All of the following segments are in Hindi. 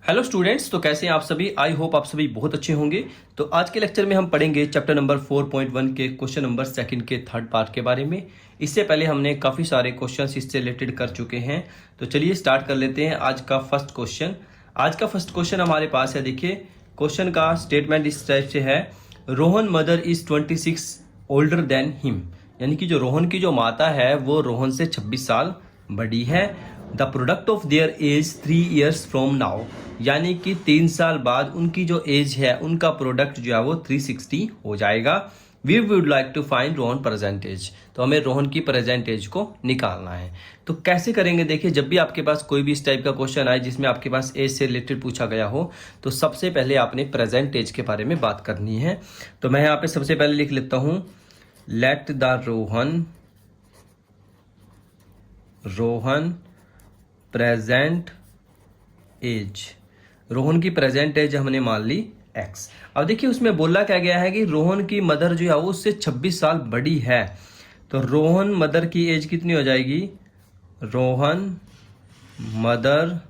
हेलो स्टूडेंट्स, तो कैसे हैं आप सभी। आई होप आप सभी बहुत अच्छे होंगे। तो आज के लेक्चर में हम पढ़ेंगे चैप्टर नंबर 4.1 के क्वेश्चन नंबर सेकंड के थर्ड पार्ट के बारे में। इससे पहले हमने काफ़ी सारे क्वेश्चंस इससे रिलेटेड कर चुके हैं। तो चलिए स्टार्ट कर लेते हैं आज का फर्स्ट क्वेश्चन। आज का फर्स्ट क्वेश्चन हमारे पास है। देखिए क्वेश्चन का स्टेटमेंट इस टाइप से है, Rohan mother is 26 older than him. यानी कि जो रोहन की जो माता है वो रोहन से 26 साल बड़ी है। The product of their age 3 years from now. यानी कि 3 साल बाद उनकी जो एज है उनका प्रोडक्ट जो है वो 360 हो जाएगा। We would like to find Rohan present age. तो हमें रोहन की प्रेजेंट एज को निकालना है। तो कैसे करेंगे, देखिए जब भी आपके पास कोई भी इस टाइप का क्वेश्चन आए जिसमें आपके पास एज से रिलेटेड पूछा गया हो, तो सबसे पहले आपने प्रेजेंट एज के बारे में बात करनी है। तो मैं यहाँ पे सबसे पहले लिख लेता हूं, let the Rohan present age. Rohan की प्रेजेंट एज हमने मान ली x। अब देखिए उसमें बोला क्या गया है कि रोहन की मदर जो है वो उससे 26 साल बड़ी है। तो रोहन मदर की एज कितनी हो जाएगी, रोहन मदर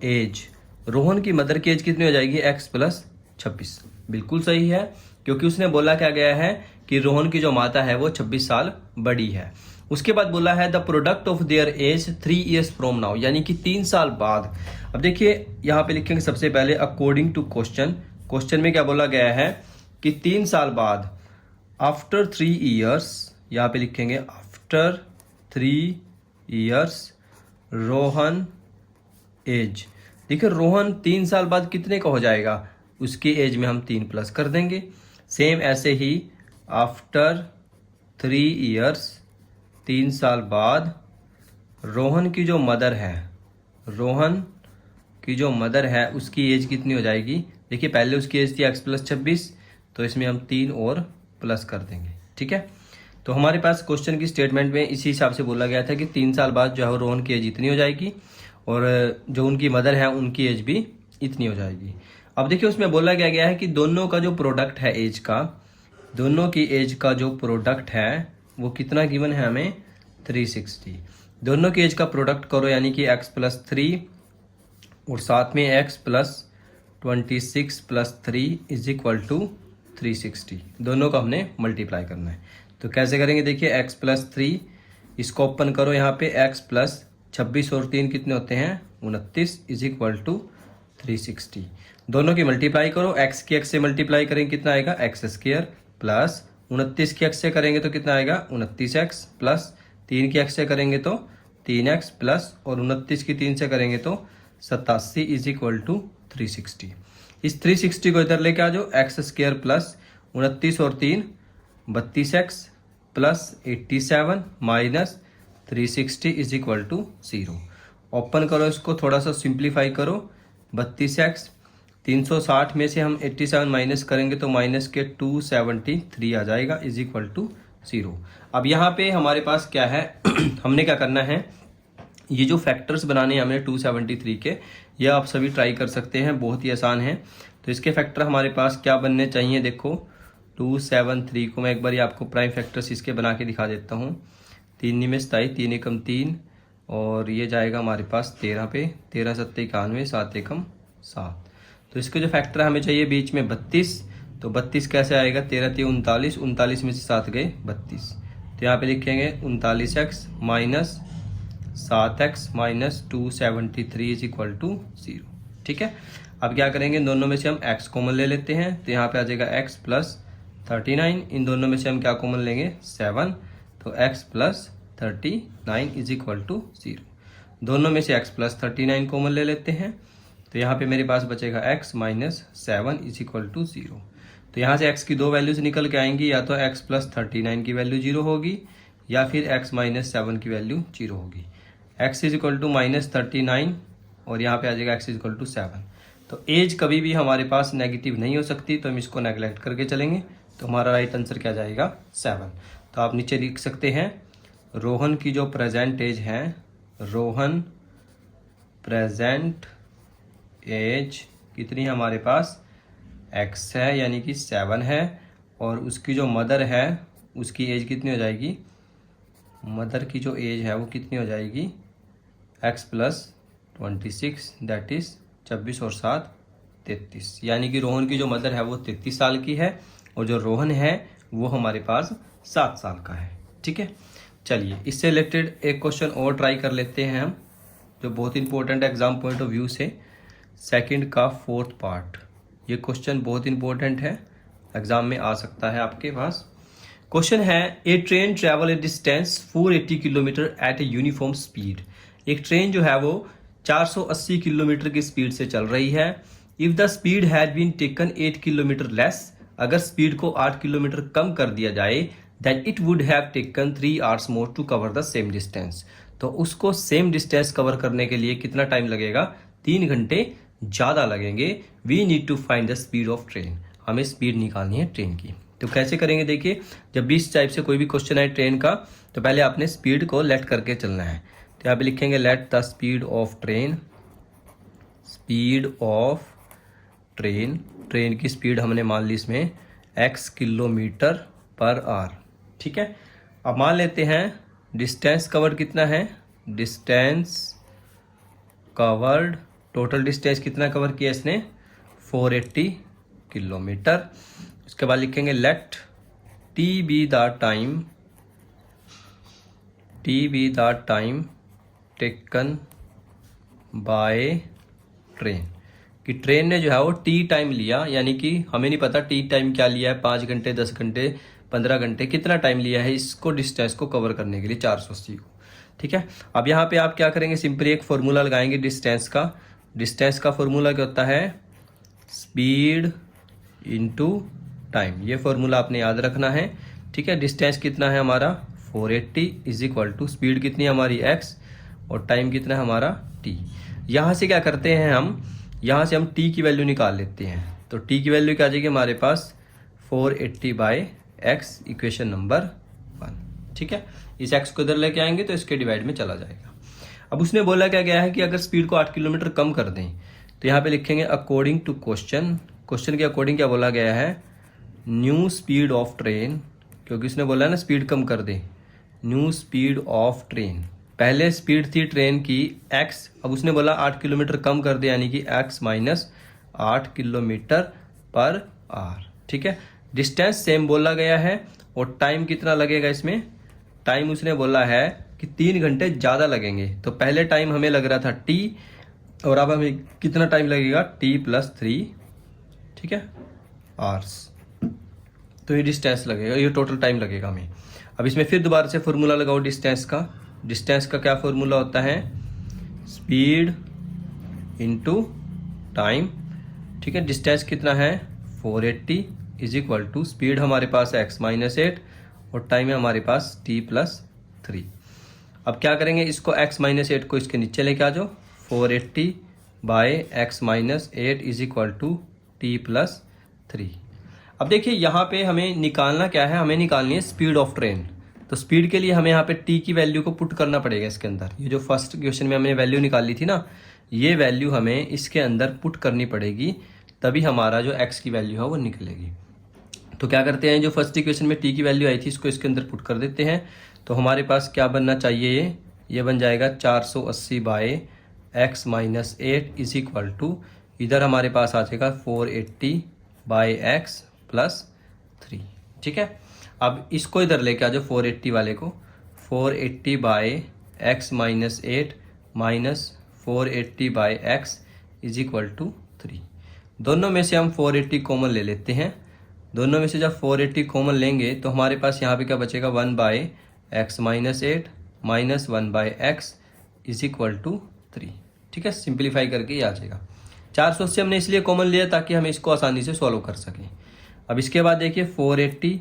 एज, रोहन की मदर की एज कितनी हो जाएगी, x प्लस 26। बिल्कुल सही है, क्योंकि उसने बोला क्या गया है कि रोहन की जो माता है वो 26 साल बड़ी है। उसके बाद बोला है the product of their age 3 years from now, यानी कि 3 साल बाद। अब देखिए यहाँ पे लिखेंगे सबसे पहले अकॉर्डिंग टू क्वेश्चन। क्वेश्चन में क्या बोला गया है कि 3 साल बाद, आफ्टर 3 ईयर्स, यहाँ पे लिखेंगे आफ्टर 3 ईयर्स रोहन एज। देखिए रोहन 3 साल बाद कितने का हो जाएगा, उसकी एज में हम 3 प्लस कर देंगे। सेम ऐसे ही आफ्टर 3 ईयर्स, 3 साल बाद रोहन की जो मदर है, रोहन की जो मदर है उसकी एज कितनी हो जाएगी। देखिए पहले उसकी एज थी x प्लस 26, तो इसमें हम 3 और प्लस कर देंगे। ठीक है, तो हमारे पास क्वेश्चन की स्टेटमेंट में इसी हिसाब से बोला गया था कि 3 साल बाद जो है रोहन की एज इतनी हो जाएगी और जो उनकी मदर है उनकी एज भी इतनी हो जाएगी। अब देखिए उसमें बोला गया है कि दोनों का जो प्रोडक्ट है एज का, दोनों की एज का जो प्रोडक्ट है वो कितना गिवन है हमें, 360। दोनों की एज का प्रोडक्ट करो, यानी कि x प्लस 3 और साथ में x plus 26 plus 3 is equal to 360। दोनों का हमने मल्टीप्लाई करना है। तो कैसे करेंगे, देखिए x प्लस 3, इसको ओपन करो, यहाँ पे x प्लस 26 और 3 कितने होते हैं, 29 इज इक्वल टू 360। दोनों की मल्टीप्लाई करो, x की x से मल्टीप्लाई करेंगे कितना आएगा, x स्क्वायर, प्लस 29 की x से करेंगे तो कितना आएगा, 29x, प्लस 3 की x से करेंगे तो 3x, प्लस और 29 की 3 से करेंगे तो 87 इज इक्वल टू 360। इस 360 को इधर लेके आ जाओ, एक्स स्क्वायर प्लस 29 और 3 32x plus 87 minus 360 is equal to 0। Open करो इसको, थोड़ा सा सिंप्लीफाई करो, 32x 360 में से हम 87 माइनस करेंगे तो माइनस के 273 आ जाएगा इज इक्वल टू 0। अब यहाँ पे हमारे पास क्या है हमने क्या करना है, ये जो फैक्टर्स बनाने हैं हमें 273 के, ये आप सभी ट्राई कर सकते हैं, बहुत ही आसान है। तो इसके फैक्टर हमारे पास क्या बनने चाहिए, देखो 273 को मैं एक बार आपको प्राइम फैक्टर्स इसके बना के दिखा देता हूँ। 3 में 27, 3 एकम 3 और ये जाएगा हमारे पास 13 पे, 13 सत्ते 91, 7 एकम 7। तो इसके जो फैक्टर हमें चाहिए बीच में 32, तो 32 कैसे आएगा, 13 3 39, 39 में से 7 गए 32। तो यहाँ पे लिखेंगे 39x minus 7x minus 273 is equal to 0। ठीक है, अब क्या करेंगे, दोनों में से हम x कॉमन ले लेते हैं, तो यहाँ पे आ जाएगा x प्लस 39। इन दोनों में से हम क्या कॉमन लेंगे, 7, तो x plus 39 is equal to 0। दोनों में से x प्लस 39 कॉमन ले लेते हैं, तो यहाँ पे मेरे पास बचेगा x minus 7 is equal to 0। तो यहाँ से x की दो वैल्यूज निकल के आएंगी, या तो x प्लस 39 की वैल्यू 0 होगी या फिर x माइनस 7 की वैल्यू 0 होगी। x is equal to minus 39 और यहाँ पे आ जाएगा x इज इक्वल टू 7। तो एज कभी भी हमारे पास नेगेटिव नहीं हो सकती, तो हम इसको नेगलेक्ट करके चलेंगे, तो हमारा राइट आंसर क्या जाएगा, 7। तो आप नीचे लिख सकते हैं, रोहन की जो प्रेजेंट एज है, रोहन प्रेजेंट एज कितनी है हमारे पास, x है यानी कि 7 है, और उसकी जो मदर है उसकी एज कितनी हो जाएगी, मदर की जो एज है वो कितनी हो जाएगी, x प्लस 26 दैट इज 26 और 7 33, यानी कि रोहन की जो मदर है वो 33 साल की है और जो रोहन है वो हमारे पास 7 साल का है। ठीक है, चलिए इससे रिलेटेड एक क्वेश्चन और ट्राई कर लेते हैं हम, जो बहुत इंपॉर्टेंट है एग्जाम पॉइंट ऑफ व्यू से। सेकंड का 4th पार्ट, ये क्वेश्चन बहुत इंपॉर्टेंट है, एग्जाम में आ सकता है आपके पास। क्वेश्चन है, a train travel a distance 480 kilometre at a uniform speed. एक ट्रेन जो है वो 480 किलोमीटर की स्पीड से चल रही है। If the speed had been taken 8 kilometre less, अगर स्पीड को 8 किलोमीटर कम कर दिया जाए, that it would have taken 3 hours more to cover the same distance. तो उसको सेम डिस्टेंस कवर करने के लिए कितना टाइम लगेगा? 3 घंटे ज़्यादा लगेंगे। We need to find the speed of train, हमें स्पीड निकालनी है ट्रेन की। तो कैसे करेंगे? देखिए, जब भी इस टाइप से कोई भी क्वेश्चन आए ट्रेन का, तो पहले आपने स्पीड को लेट करके चलना है। तो यहाँ पे लिखेंगे let the speed of train, speed of train, train की स्पीड हमने मान ली इसमें x किलोमीटर पर आवर। ठीक है, अब मान लेते हैं डिस्टेंस कवर्ड कितना है, डिस्टेंस कवर्ड, टोटल डिस्टेंस कितना कवर किया इसने? 480 किलोमीटर। उसके बाद लिखेंगे let T be the time, T be the time taken by train, कि ट्रेन ने जो है वो टी टाइम लिया, यानी कि हमें नहीं पता टी टाइम क्या लिया है, 5 घंटे 10 घंटे 15 घंटे, कितना टाइम लिया है इसको डिस्टेंस को कवर करने के लिए 480 को। ठीक है, अब यहाँ पे आप क्या करेंगे? सिंपली एक फॉर्मूला लगाएंगे डिस्टेंस का। डिस्टेंस का फॉर्मूला क्या होता है? स्पीड इनटू टाइम, ये फॉर्मूला आपने याद रखना है। ठीक है, डिस्टेंस कितना है हमारा? 480 इज इक्वल टू स्पीड कितनी है हमारी? x, और टाइम कितना है हमारा? t। यहाँ से क्या करते हैं हम? यहाँ से हम t की वैल्यू निकाल लेते हैं। तो t की वैल्यू क्या आ जाएगी हमारे पास? 480 बाई x, इक्वेशन नंबर 1। ठीक है, इस x को इधर लेके आएंगे तो इसके डिवाइड में चला जाएगा। अब उसने बोला क्या गया है कि अगर स्पीड को 8 किलोमीटर कम कर दें, तो यहाँ पे लिखेंगे अकॉर्डिंग टू क्वेश्चन, क्वेश्चन के अकॉर्डिंग क्या बोला गया है? न्यू स्पीड ऑफ ट्रेन, क्योंकि उसने बोला है ना स्पीड कम कर दे। न्यू स्पीड ऑफ ट्रेन, पहले स्पीड थी ट्रेन की x, अब उसने बोला 8 किलोमीटर कम कर दे, यानी कि x minus 8 kilometre per hour. ठीक है, डिस्टेंस सेम बोला गया है, और टाइम कितना लगेगा इसमें? टाइम उसने बोला है कि 3 घंटे ज़्यादा लगेंगे। तो पहले टाइम हमें लग रहा था t, और अब हमें कितना टाइम लगेगा? t + 3, ठीक है, आवर्स। तो ये डिस्टेंस लगेगा, ये टोटल टाइम लगेगा हमें। अब इसमें फिर दोबारा से फॉर्मूला लगाओ डिस्टेंस का। डिस्टेंस का क्या फॉर्मूला होता है? Speed into time. ठीक है, डिस्टेंस कितना है? 480 इज इक्वल टू स्पीड हमारे पास है x माइनस 8 और टाइम है हमारे पास t + 3। अब क्या करेंगे? इसको x माइनस 8 को इसके नीचे लेके आ जाओ। 480 by x minus 8 is equal to t + 3। अब देखिए यहाँ पे हमें निकालना क्या है? हमें निकालनी है स्पीड ऑफ ट्रेन। तो स्पीड के लिए हमें यहाँ पे t की वैल्यू को पुट करना पड़ेगा इसके अंदर। ये जो फर्स्ट क्वेश्चन में हमने वैल्यू निकाली थी ना, ये वैल्यू हमें इसके अंदर पुट करनी पड़ेगी, तभी हमारा जो x की वैल्यू है वो निकलेगी। तो क्या करते हैं, जो फर्स्ट इक्वेशन में t की वैल्यू आई थी इसको इसके अंदर पुट कर देते हैं। तो हमारे पास क्या बनना चाहिए? ये बन जाएगा 480 by x minus 8 is equal to, इधर हमारे पास आ जाएगा 480 बाय x + 3। ठीक है, अब इसको इधर लेके आ जाओ 480 वाले को। 480 by x minus 8 minus 480 by x is equal to 3। दोनों में से हम 480 कॉमन ले लेते हैं। दोनों में से जब 480 कॉमन लेंगे तो हमारे पास यहाँ पे क्या बचेगा? 1 by x minus 8 minus 1 by x is equal to 3। ठीक है, सिंप्लीफाई करके ये आ जाएगा। 480 हमने इसलिए कॉमन लिया ताकि हम इसको आसानी से सॉल्व कर सकें। अब इसके बाद देखिए 480,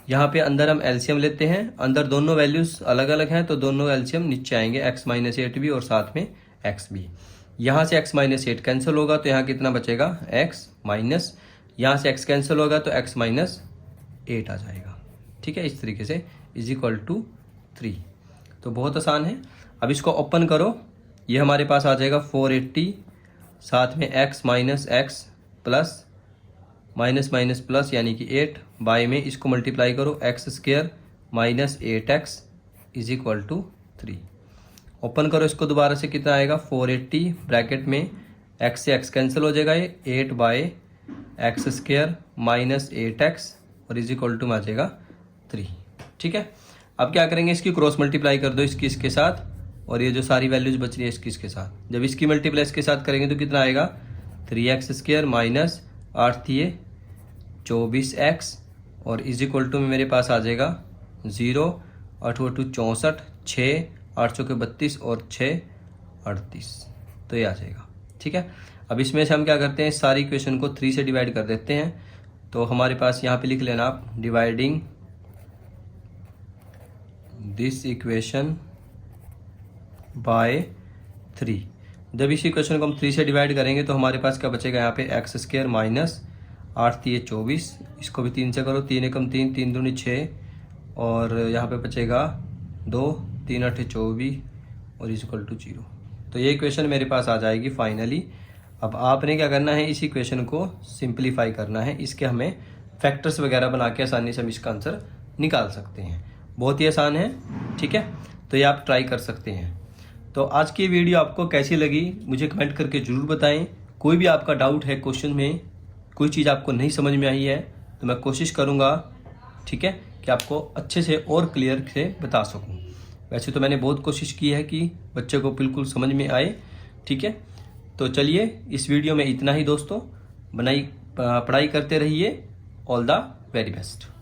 यहाँ पे अंदर हम एलसीएम लेते हैं। अंदर दोनों वैल्यूज अलग अलग हैं तो दोनों एलसीएम नीचे आएंगे, x माइनस 8 भी और साथ में x भी। यहाँ से x माइनस 8 कैंसिल होगा तो यहाँ कितना बचेगा? x माइनस, यहाँ से x कैंसिल होगा तो x माइनस 8 आ जाएगा। ठीक है, इस तरीके से इज इक्वल टू 3। तो बहुत आसान है। अब इसको ओपन करो, ये हमारे पास आ जाएगा 480, साथ में x minus x plus minus minus plus यानी कि 8 बाय में इसको मल्टीप्लाई करो, x² minus 8x is equal to 3। Open करो इसको दोबारा से, कितना आएगा? 480 ब्रैकेट में x से x कैंसिल हो जाएगा, ये 8/x² माइनस 8x और इज इक्वल टू में आ जाएगा 3। ठीक है, अब क्या करेंगे, इसकी क्रॉस मल्टीप्लाई कर दो इसकी इसके साथ, और ये जो सारी वैल्यूज बच रही है इसकी इसके साथ। जब इसकी मल्टीप्लाई इसके साथ करेंगे तो कितना आएगा, 3x² माइनस 8 थी ये 24x और इज इक्वल टू में मेरे पास आ जाएगा 0, 8 8 64, 6 8 चौके 32 और 6 38, तो ये आ जाएगा। ठीक है, अब इसमें से हम क्या करते हैं, सारी इक्वेशन को 3 से डिवाइड कर देते हैं। तो हमारे पास यहाँ पे लिख लेना आप, डिवाइडिंग दिस इक्वेशन बाय 3। जब इस इक्वेशन को हम 3 से डिवाइड करेंगे तो हमारे पास क्या बचेगा, यहाँ पे x² माइनस 8 थी 24, इसको भी 3 से करो, 3 एकम 3, 3 दूनी 6 और यहाँ पे बचेगा 2, 3 8 24 और इज इक्वल टू 0। तो ये इक्वेशन मेरे पास आ जाएगी फाइनली। अब आपने क्या करना है, इस इक्वेशन को सिंप्लीफाई करना है, इसके हमें फैक्टर्स वगैरह बना के आसानी से हम इसका आंसर निकाल सकते हैं। बहुत ही आसान है। ठीक है, तो ये आप ट्राई कर सकते हैं। तो आज की वीडियो आपको कैसी लगी मुझे कमेंट करके ज़रूर बताएं। कोई भी आपका डाउट है, क्वेश्चन में कोई चीज़ आपको नहीं समझ में आई है तो मैं कोशिश करूँगा, ठीक है, कि आपको अच्छे से और क्लियर से बता सकूँ। वैसे तो मैंने बहुत कोशिश की है कि बच्चे को बिल्कुल समझ में आए। ठीक है, तो चलिए इस वीडियो में इतना ही दोस्तों। पढ़ाई करते रहिए। All the very best.